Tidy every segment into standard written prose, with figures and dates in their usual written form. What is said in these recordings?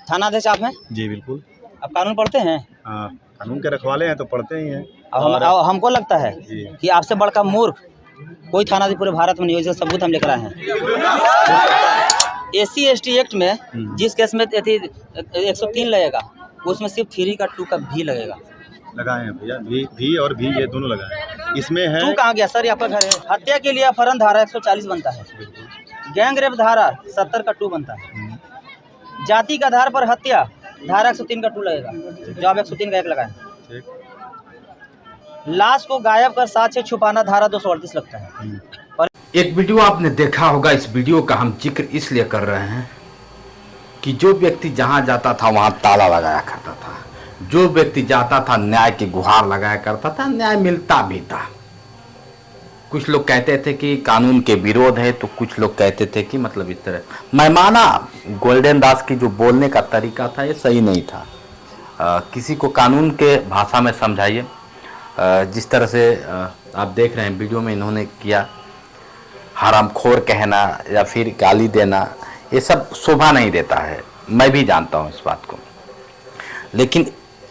थाना अध्यक्ष आप हैं? जी बिल्कुल। आप कानून पढ़ते हैं? हाँ, कानून के रखवाले हैं तो पढ़ते ही हैं। अब हमको लगता है कि आपसे बड़का मूर्ख कोई थाना अध्यक्ष पूरे भारत में नहीं हो, इसका सबूत हम लेकर आए हैं। SC/ST एक्ट में जिस केस में 103 लगेगा, उसमें सिर्फ 3 का 2 का भी लगेगा। लगाए हैं भैया, भी और भी ये दोनों लगाए हैं। इसमें है 2 कहाँ गया सर? ये आपका घर है। हत्या के लिए अपहरण धारा 140 बनता है, गैंग रेप धारा 70 का 2 बनता है, जाति के आधार पर हत्या धारा 103 का 2 लगेगा, जो आप 103 का 1 लगाए। लाश को गायब कर साक्ष्य छुपाना धारा 238 लगता है। एक वीडियो आपने देखा होगा, इस वीडियो का हम जिक्र इसलिए कर रहे हैं कि जो व्यक्ति जहां जाता था वहां ताला लगाया करता था, जो व्यक्ति जाता था न्याय की गुहार लगाया करता था, न्याय मिलता भी था। कुछ लोग कहते थे कि कानून के विरोध है, तो कुछ लोग कहते थे कि मतलब इस तरह। मैं माना गोल्डन दास की जो बोलने का तरीका था ये सही नहीं था। किसी को कानून के भाषा में समझाइए। जिस तरह से आप देख रहे हैं वीडियो में इन्होंने किया, हरामखोर कहना या फिर गाली देना, ये सब शोभा नहीं देता है। मैं भी जानता हूँ इस बात को, लेकिन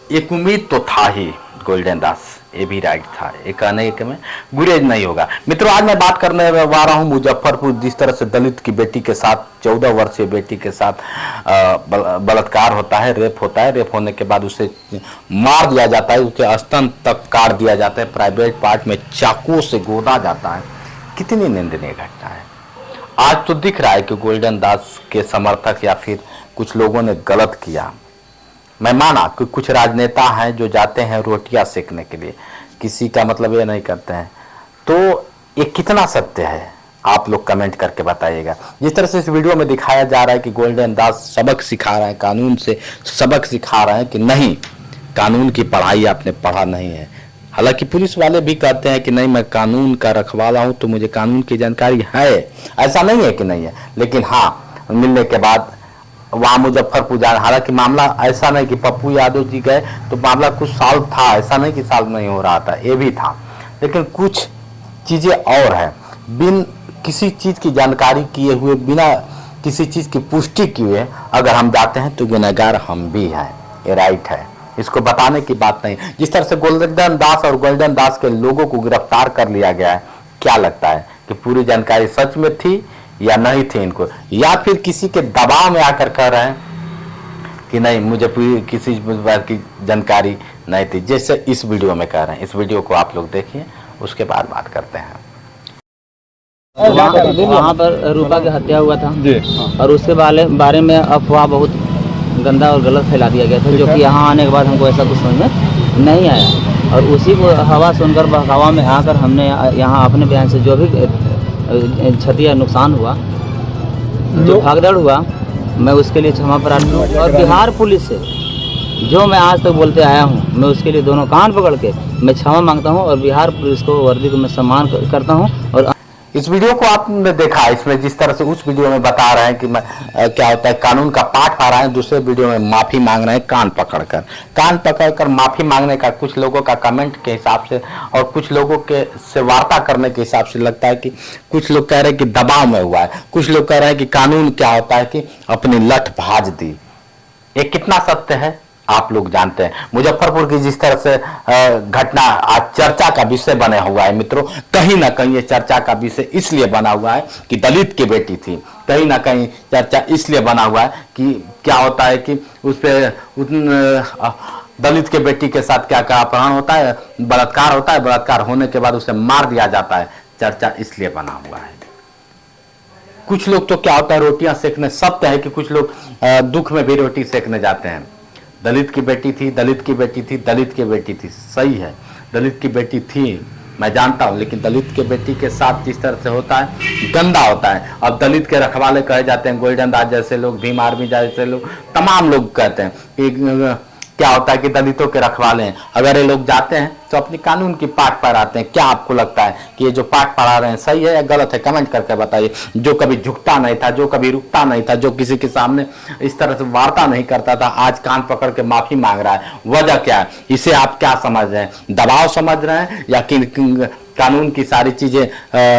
एक उम्मीद तो था ही गोल्डन दास, ये भी राइट था, ये कहने के में गुरेज नहीं होगा। मित्रों, आज मैं बात करने वाला रहा हूँ मुजफ्फरपुर। जिस तरह से दलित की बेटी के साथ, 14 वर्षीय बेटी के साथ बलात्कार होता है, रेप होता है, रेप होने के बाद उसे मार दिया जाता है, उसे स्तन तक काट दिया जाता है, प्राइवेट पार्ट में चाकू से गोदा जाता है। कितनी निंदनीय घटना है। आज तो दिख रहा है कि गोल्डन दास के समर्थक या फिर कुछ लोगों ने गलत किया। मैं माना कि कुछ राजनेता हैं जो जाते हैं रोटियां सेकने के लिए, किसी का मतलब ये नहीं करते हैं, तो ये कितना सत्य है आप लोग कमेंट करके बताइएगा। जिस तरह से इस वीडियो में दिखाया जा रहा है कि गोल्डन दास सबक सिखा रहे हैं, कानून से सबक सिखा रहे हैं कि नहीं, कानून की पढ़ाई आपने पढ़ा नहीं है। हालांकि पुलिस वाले भी कहते हैं कि नहीं, मैं कानून का रखवाला हूं तो मुझे कानून की जानकारी है, ऐसा नहीं है कि नहीं है। लेकिन हाँ, मिलने के बाद वहां मुजफ्फरपुर जाना, हालांकि मामला ऐसा नहीं कि पप्पू यादव जी गए तो मामला कुछ साल था, ऐसा नहीं कि साल नहीं हो रहा था, ये भी था, लेकिन कुछ चीजें और है। बिन किसी चीज की जानकारी किए हुए, बिना किसी चीज की पुष्टि किए अगर हम जाते हैं तो गुनहगार हम भी हैं, ये राइट है, इसको बताने की बात नहीं। जिस तरह से गोल्डन दास और गोल्डन दास के लोगों को गिरफ्तार कर लिया गया है, क्या लगता है कि पूरी जानकारी सच में थी या नहीं थी इनको, या फिर किसी के दबाव में आकर कह रहे हैं कि नहीं, मुझे पूरी किसी बात की जानकारी नहीं थी, जैसे इस वीडियो में कह रहे हैं। इस वीडियो को आप लोग देखिए, उसके बाद बात करते हैं। वहाँ पर रूपा की हत्या हुआ था और उसके बारे में अफवाह बहुत गंदा और गलत फैला दिया गया था, जो कि यहाँ आने के बाद हमको ऐसा कुछ समझ में नहीं आया। और उसी को हवा सुनकर, बहकावा में आकर हमने यहाँ अपने बयान से जो भी क्षति या नुकसान हुआ, जो भागदौड़ हुआ, मैं उसके लिए क्षमा प्रार्थी हूँ। और बिहार पुलिस से जो मैं आज तक बोलते आया हूँ, मैं उसके लिए दोनों कान पकड़ के मैं क्षमा मांगता हूँ और बिहार पुलिस को, वर्दी को मैं सम्मान करता हूँ। और इस वीडियो को आपने देखा, इसमें जिस तरह से उस वीडियो में बता रहे हैं कि मैं क्या होता है, कानून का पाठ पढ़ रहे हैं, दूसरे वीडियो में माफी मांग रहे हैं कान पकड़कर माफी मांगने का कुछ लोगों का कमेंट के हिसाब से और कुछ लोगों के से वार्ता करने के हिसाब से लगता है कि कुछ लोग कह रहे हैं कि दबाव में हुआ है, कुछ लोग कह रहे हैं कि कानून क्या होता है कि अपनी लठ भाज दी। ये कितना सत्य है आप लोग जानते हैं। मुजफ्फरपुर की जिस तरह से घटना आज चर्चा का विषय बना हुआ है मित्रों, कहीं ना कहीं ये चर्चा का विषय इसलिए बना हुआ है कि दलित की बेटी थी, कहीं ना कहीं चर्चा इसलिए बना हुआ है कि क्या होता है कि उस पे दलित के बेटी के साथ क्या क्या अपहरण होता है, बलात्कार होता है, बलात्कार होने के बाद उसे मार दिया जाता है, चर्चा इसलिए बना हुआ है। कुछ लोग तो क्या होता है, रोटियां सेकने, सत्य है कि कुछ लोग दुख में भी रोटी सेकने जाते हैं। दलित की बेटी थी, दलित की बेटी थी, दलित की बेटी थी, सही है, दलित की बेटी थी, मैं जानता हूं, लेकिन दलित के बेटी के साथ जिस तरह से होता है, गंदा होता है। अब दलित के रखवाले कहे जाते हैं, गोल्डन दास जैसे लोग, भीम आर्मी जैसे लोग, तमाम लोग कहते हैं कि क्या होता है कि दलितों के रखवाले हैं। अगर ये लोग जाते हैं तो अपनी कानून की पाठ पढ़ाते हैं। क्या आपको लगता है कि ये जो पाठ पढ़ा रहे हैं सही है या गलत है? कमेंट करके बताइए। जो कभी झुकता नहीं था, जो कभी रुकता नहीं था, जो किसी के सामने इस तरह से वार्ता नहीं करता था, आज कान पकड़ के माफी मांग रहा है, वजह क्या है? इसे आप क्या समझ रहे हैं? दबाव समझ रहे हैं या कि कानून की सारी चीजें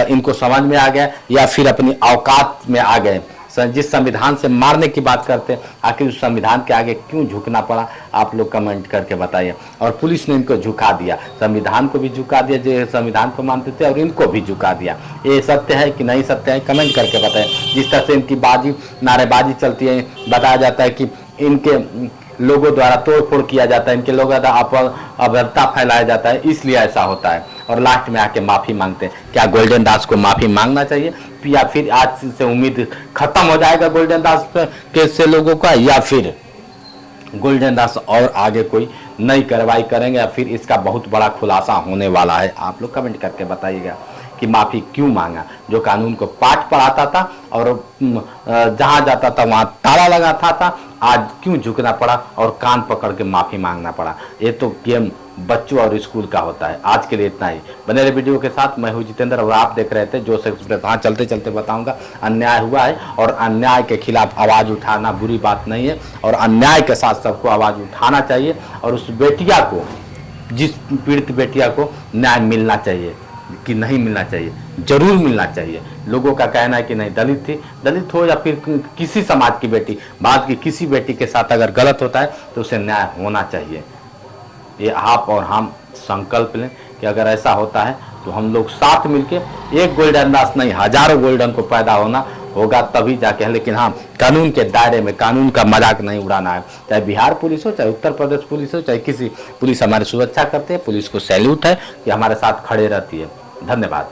इनको समझ में आ गया, या फिर अपनी औकात में आ गए? जिस संविधान से मारने की बात करते हैं, आखिर उस संविधान के आगे क्यों झुकना पड़ा, आप लोग कमेंट करके बताइए। और पुलिस ने इनको झुका दिया, संविधान को भी झुका दिया जो संविधान को मानते थे, और इनको भी झुका दिया। ये सत्य है कि नहीं सत्य है, कमेंट करके बताइए। जिस तरह से इनकी नारेबाजी चलती है, बताया जाता है कि इनके लोगों द्वारा तोड़फोड़ किया जाता है, इनके लोगों द्वारा अभद्रता फैलाया जाता है, इसलिए ऐसा होता है। और लास्ट में आके माफ़ी मांगते हैं। क्या गोल्डन दास को माफ़ी मांगना चाहिए, या फिर आज से उम्मीद खत्म हो जाएगा गोल्डन दास के से लोगों का, या फिर गोल्डन दास और आगे कोई नई कार्रवाई करेंगे, या फिर इसका बहुत बड़ा खुलासा होने वाला है? आप लोग कमेंट करके बताइएगा कि माफ़ी क्यों मांगा। जो कानून को पाठ पढ़ाता था और जहाँ जाता था वहाँ ताला लगाता था, आज क्यों झुकना पड़ा और कान पकड़ के माफ़ी मांगना पड़ा? ये तो गेम बच्चों और स्कूल का होता है। आज के लिए इतना ही। बने रहे वीडियो के साथ। मैं हूँ जितेंद्र और आप देख रहे थे जोश एक्सप्रेस। हाँ, चलते चलते बताऊंगा अन्याय हुआ है, और अन्याय के खिलाफ आवाज़ उठाना बुरी बात नहीं है, और अन्याय के साथ सबको आवाज़ उठाना चाहिए। और उस बेटिया को, जिस पीड़ित बेटिया को न्याय मिलना चाहिए कि नहीं मिलना चाहिए, जरूर मिलना चाहिए। लोगों का कहना है कि नहीं, दलित थी, दलित हो या फिर किसी समाज की बेटी, भारत की किसी बेटी के साथ अगर गलत होता है तो उसे न्याय होना चाहिए। ये आप और हम संकल्प लें कि अगर ऐसा होता है तो हम लोग साथ मिलके, एक गोल्डन दास नहीं हजारों गोल्डन को पैदा होना होगा तभी जाके है। लेकिन हाँ, कानून के दायरे में, कानून का मजाक नहीं उड़ाना है। चाहे बिहार पुलिस हो, चाहे उत्तर प्रदेश पुलिस हो, चाहे किसी पुलिस हमारी सुरक्षा करते हैं, पुलिस को सैल्यूट है कि हमारे साथ खड़े रहती है। धन्यवाद।